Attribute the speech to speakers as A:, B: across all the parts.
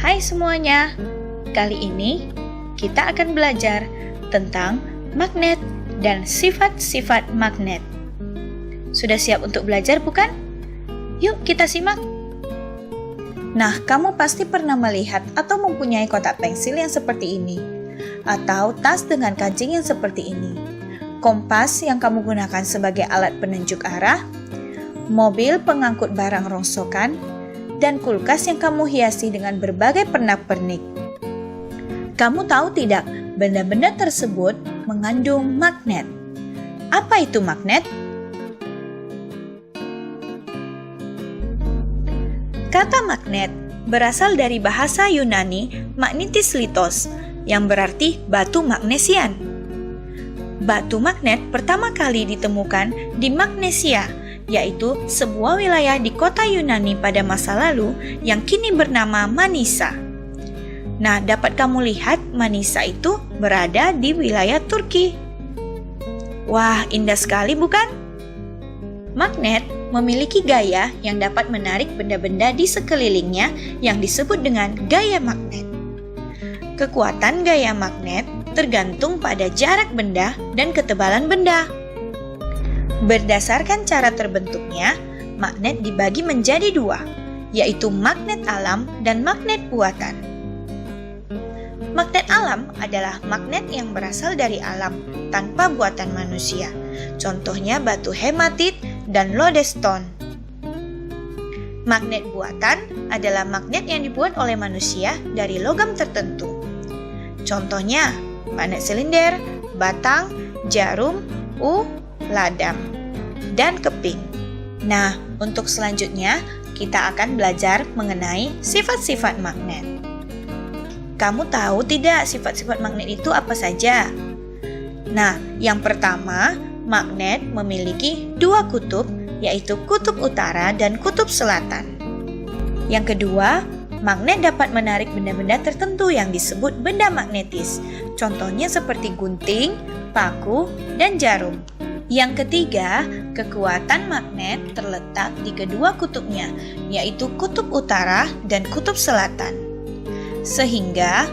A: Hai semuanya, kali ini kita akan belajar tentang magnet dan sifat-sifat magnet. Sudah siap untuk belajar bukan? Yuk kita simak. Nah, kamu pasti pernah melihat atau mempunyai kotak pensil yang seperti ini, atau tas dengan kancing yang seperti ini, kompas yang kamu gunakan sebagai alat penunjuk arah, mobil pengangkut barang rongsokan, dan kulkas yang kamu hiasi dengan berbagai pernak-pernik. Kamu tahu tidak, benda-benda tersebut mengandung magnet. Apa itu magnet? Kata magnet berasal dari bahasa Yunani magnetis litos, yang berarti batu magnesian. Batu magnet pertama kali ditemukan di Magnesia, yaitu sebuah wilayah di kota Yunani pada masa lalu yang kini bernama Manisa. Nah, dapat kamu lihat Manisa itu berada di wilayah Turki. Wah, indah sekali bukan? Magnet memiliki gaya yang dapat menarik benda-benda di sekelilingnya yang disebut dengan gaya magnet. Kekuatan gaya magnet tergantung pada jarak benda dan ketebalan benda. Berdasarkan cara terbentuknya, magnet dibagi menjadi dua, yaitu magnet alam dan magnet buatan. Magnet alam adalah magnet yang berasal dari alam tanpa buatan manusia. Contohnya batu hematit dan lodestone. Magnet buatan adalah magnet yang dibuat oleh manusia dari logam tertentu. Contohnya magnet silinder, batang, jarum, ladam, dan keping. Nah, untuk selanjutnya kita akan belajar mengenai sifat-sifat magnet. Kamu tahu tidak sifat-sifat magnet itu apa saja? Nah, yang pertama, magnet memiliki dua kutub, yaitu kutub utara dan kutub selatan. Yang kedua, magnet dapat menarik benda-benda tertentu yang disebut benda magnetis. Contohnya seperti gunting, paku, dan jarum. Yang ketiga, kekuatan magnet terletak di kedua kutubnya, yaitu kutub utara dan kutub selatan. Sehingga,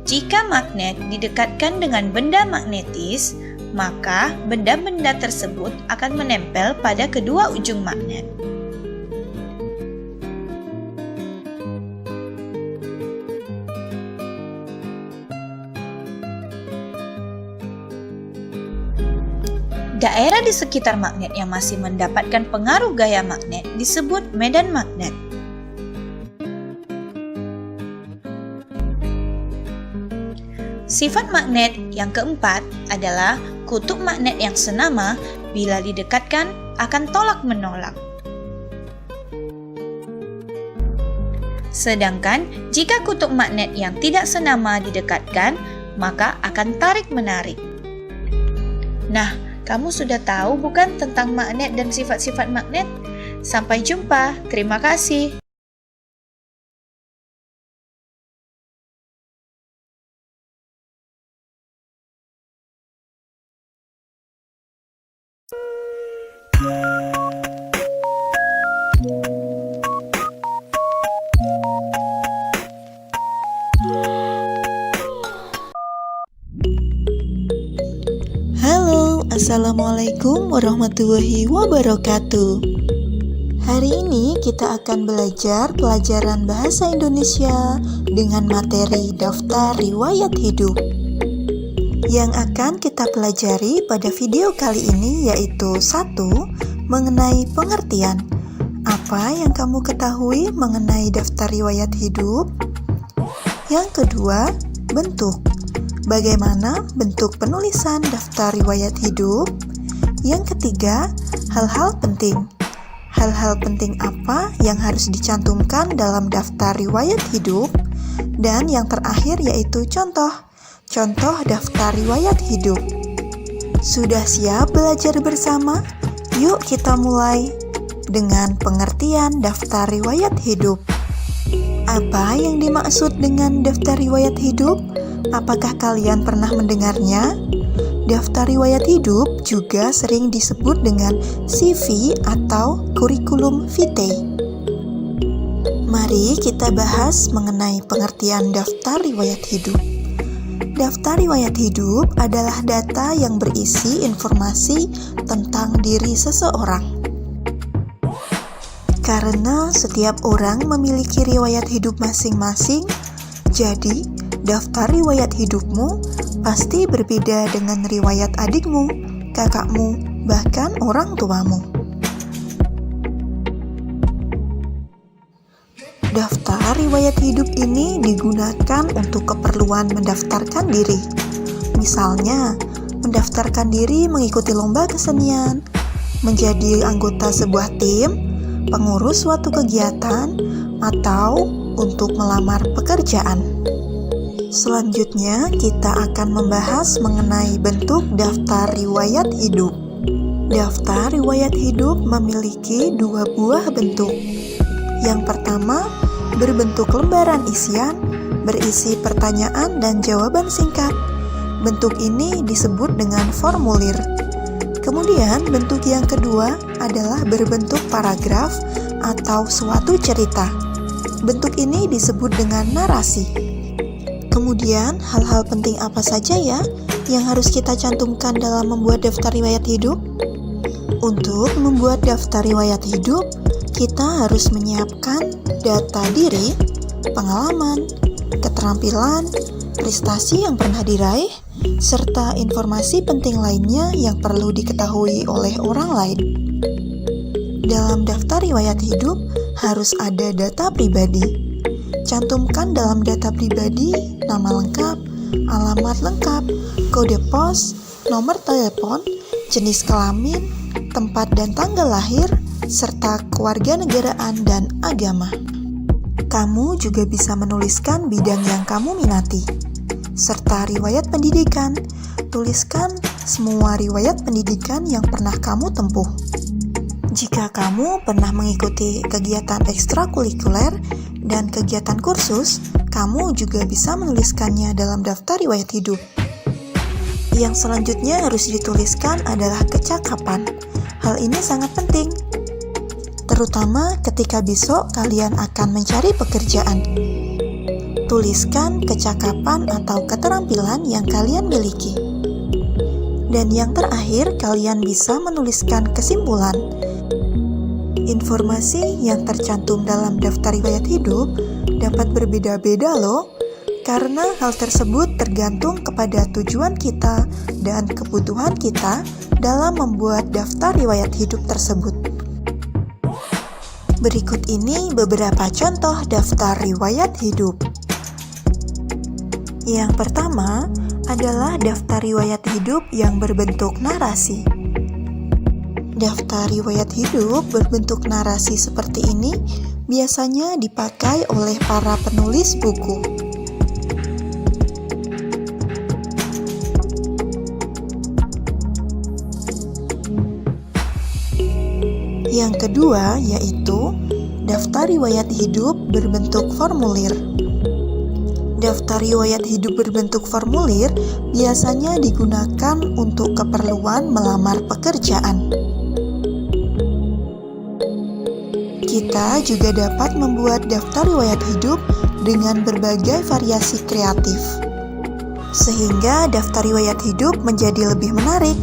A: jika magnet didekatkan dengan benda magnetis, maka benda-benda tersebut akan menempel pada kedua ujung magnet. Daerah di sekitar magnet yang masih mendapatkan pengaruh gaya magnet disebut medan magnet. Sifat magnet yang keempat adalah kutub magnet yang senama bila didekatkan akan tolak-menolak. Sedangkan jika kutub magnet yang tidak senama didekatkan, maka akan tarik-menarik. Nah, kamu sudah tahu bukan tentang magnet dan sifat-sifat magnet? Sampai jumpa, terima kasih.
B: Halo, Assalamualaikum warahmatullahi wabarakatuh. Hari ini kita akan belajar pelajaran bahasa Indonesia dengan materi daftar riwayat hidup. Yang akan kita pelajari pada video kali ini yaitu 1. Mengenai pengertian. Apa yang kamu ketahui mengenai daftar riwayat hidup? Yang kedua, bentuk. Bagaimana bentuk penulisan daftar riwayat hidup? Yang ketiga, hal-hal penting. Hal-hal penting apa yang harus dicantumkan dalam daftar riwayat hidup? Dan yang terakhir yaitu contoh. Contoh daftar riwayat hidup. Sudah siap belajar bersama? Yuk kita mulai dengan pengertian daftar riwayat hidup. Apa yang dimaksud dengan daftar riwayat hidup? Apakah kalian pernah mendengarnya? Daftar riwayat hidup juga sering disebut dengan CV atau kurikulum vitae. Mari kita bahas mengenai pengertian daftar riwayat hidup. Daftar riwayat hidup adalah data yang berisi informasi tentang diri seseorang. Karena setiap orang memiliki riwayat hidup masing-masing, jadi daftar riwayat hidupmu pasti berbeda dengan riwayat adikmu, kakakmu, bahkan orang tuamu. Daftar riwayat hidup ini digunakan untuk keperluan mendaftarkan diri. Misalnya, mendaftarkan diri mengikuti lomba kesenian, menjadi anggota sebuah tim, pengurus suatu kegiatan, atau untuk melamar pekerjaan. Selanjutnya, kita akan membahas mengenai bentuk daftar riwayat hidup. Daftar riwayat hidup memiliki dua buah bentuk. Yang pertama, berbentuk lembaran isian, berisi pertanyaan dan jawaban singkat. Bentuk ini disebut dengan formulir. Kemudian, bentuk yang kedua adalah berbentuk paragraf atau suatu cerita. Bentuk ini disebut dengan narasi. Kemudian, hal-hal penting apa saja ya yang harus kita cantumkan dalam membuat daftar riwayat hidup? Untuk membuat daftar riwayat hidup, kita harus menyiapkan data diri, pengalaman, keterampilan, prestasi yang pernah diraih, serta informasi penting lainnya yang perlu diketahui oleh orang lain. Dalam daftar riwayat hidup harus ada data pribadi. Cantumkan dalam data pribadi nama lengkap, alamat lengkap, kode pos, nomor telepon, jenis kelamin, tempat dan tanggal lahir, serta kewarganegaraan dan agama. Kamu juga bisa menuliskan bidang yang kamu minati, serta riwayat pendidikan. Tuliskan semua riwayat pendidikan yang pernah kamu tempuh. Jika kamu pernah mengikuti kegiatan ekstrakurikuler dan kegiatan kursus, kamu juga bisa menuliskannya dalam daftar riwayat hidup. Yang selanjutnya harus dituliskan adalah kecakapan. Hal ini sangat penting, terutama ketika besok kalian akan mencari pekerjaan. Tuliskan kecakapan atau keterampilan yang kalian miliki. Dan yang terakhir, kalian bisa menuliskan kesimpulan. Informasi yang tercantum dalam daftar riwayat hidup dapat berbeda-beda loh, karena hal tersebut tergantung kepada tujuan kita dan kebutuhan kita dalam membuat daftar riwayat hidup tersebut. Berikut ini beberapa contoh daftar riwayat hidup. Yang pertama adalah daftar riwayat hidup yang berbentuk narasi. Daftar riwayat hidup berbentuk narasi seperti ini biasanya dipakai oleh para penulis buku. Yang kedua yaitu daftar riwayat hidup berbentuk formulir. Daftar riwayat hidup berbentuk formulir biasanya digunakan untuk keperluan melamar pekerjaan. Kita juga dapat membuat daftar riwayat hidup dengan berbagai variasi kreatif, sehingga daftar riwayat hidup menjadi lebih menarik.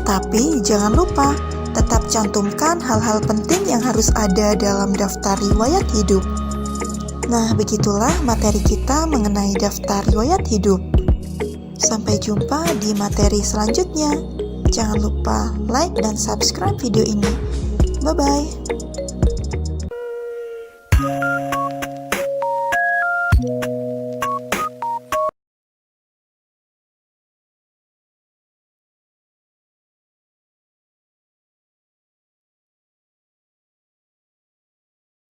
B: Tapi jangan lupa, tetap cantumkan hal-hal penting yang harus ada dalam daftar riwayat hidup. Nah, begitulah materi kita mengenai daftar riwayat hidup. Sampai jumpa di materi selanjutnya. Jangan lupa like dan subscribe video ini. Bye-bye.